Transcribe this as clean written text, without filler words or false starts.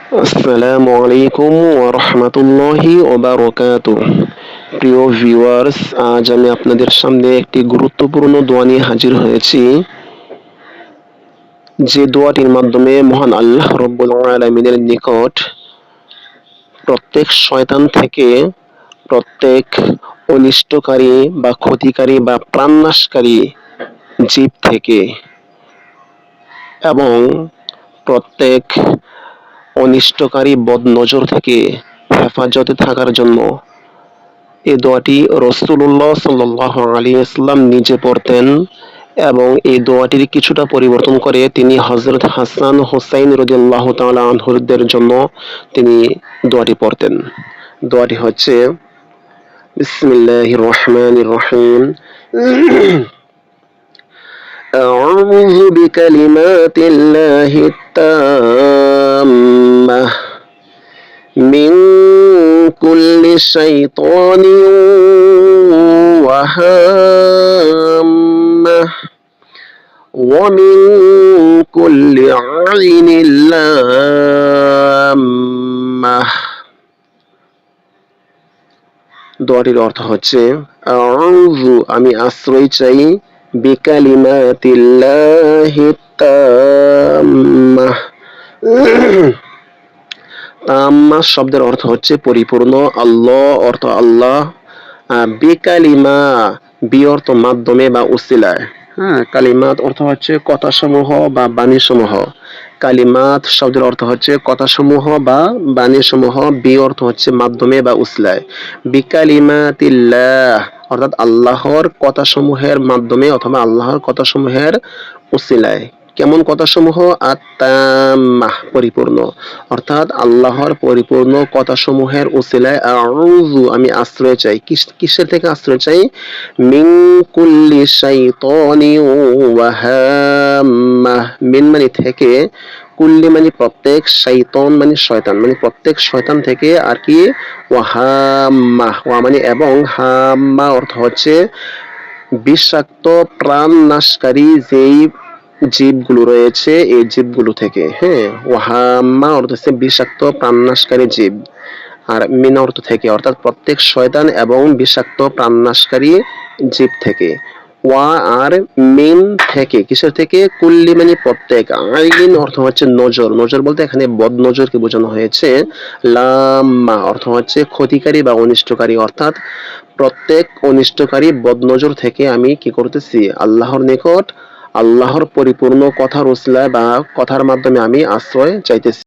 আসসালামু আলাইকুম ওয়া রাহমাতুল্লাহি ওয়া বারাকাতুহু। প্রিয় ভিউয়ার্স, আজ আমি আপনাদের সামনে একটি গুরুত্বপূর্ণ দোয়া নিয়ে হাজির হয়েছি, যে দোয়াটির মাধ্যমে মহান আল্লাহ রাব্বুল আলামিনের নিকট প্রত্যেক শয়তান থেকে, প্রত্যেক অনিষ্টকারী বা ক্ষতিকারী বা প্রাণনাশকারী জীব থেকে এবং প্রত্যেক অনিষ্টকারী বদনজর থেকে হেফাজতে থাকার জন্য এই দোয়াটি রাসূলুল্লাহ সাল্লাল্লাহু আলাইহি ওয়াসাল্লাম নিজে পড়তেন এবং এই দোয়াটির কিছুটা পরিবর্তন করে তিনি হযরত হাসান হুসাইন রাদিয়াল্লাহু তাআলা আনহুদের জন্য তিনি দোয়াটি পড়তেন। দোয়াটি হচ্ছে বিসমিল্লাহির রহমানির রহিম। আউযু বিকালিমাতিল্লাহিত তাম্মাহ মিন কুল্লি শাইতানিন ওয়া হাম্মাহ ওয়া মিন কুল্লি আইনিন লাম্মাহ। দোয়াটির অর্থ হচ্ছে, আউযু আমি আশ্রয় চাই, বিকালিমাতিল্লাহিত তাম্মাহ। তাম্মা শব্দের অর্থ হচ্ছে পরিপূর্ণ, আল্লাহ অর্থ আল্লাহ, বিকালিমা বি অর্থ মাধ্যমে বা উসিলায়। হ্যাঁ, কালিমাত অর্থ হচ্ছে কথাসমূহ বা বাণীসমূহ। কালিমাত শব্দের অর্থ হচ্ছে কথাসমূহ বা বাণীসমূহ, বি অর্থ হচ্ছে মাধ্যমে বা উসিলায়। বিকালিমাতিল্লাহ অর্থাৎ আল্লাহর কথাসমূহের মাধ্যমে অথবা আল্লাহর কথাসমূহের উসিলায়। কেমন কথাসমূহ? আত-তাম্মাহ পরিপূর্ণ, অর্থাৎ আল্লাহর পরিপূর্ণ কথাসমূহের উসিলায় আউযু আমি আশ্রয় চাই। কিসের থেকে আশ্রয় চাই? মিন কুল্লি শাইতানিন ওয়া হাম্মাহ। মিন মানে থেকে, কুল্লি মানে প্রত্যেক, শাইতান মানে শয়তান, মানে প্রত্যেক শয়তান থেকে আর কি, ওয়া হাম্মাহ ওয়া মানে এবং, হাম্মা অর্থ হচ্ছে বিষাক্ত প্রাণনাশকারী যেই জীবগুলো রয়েছে এই জীবগুলো থেকে। হ্যাঁ, ওয়াহাম্মা অর্থ হচ্ছে বিষাক্ত প্রাণনাশকারী জীব, আর মিন অর্থ থেকে, অর্থাৎ প্রত্যেক শয়তান এবং বিষাক্ত প্রাণনাশকারী জীব থেকে। ওয়া আর মিন থেকে, কিসের থেকে? কুল্লি মানে প্রত্যেক, আইন অর্থ হচ্ছে নজর, নজর বলতে এখানে বদ নজরকে বোঝানো হয়েছে। লাম্মা অর্থ হচ্ছে ক্ষতিকারী বা অনিষ্টকারী, অর্থাৎ প্রত্যেক অনিষ্টকারী বদনজর থেকে আমি কি করতেছি? আল্লাহর নিকট, আল্লাহর পরিপূর্ণ কথার উসিলায় বা কথার মাধ্যমে আমি আশ্রয় চাইতেছি।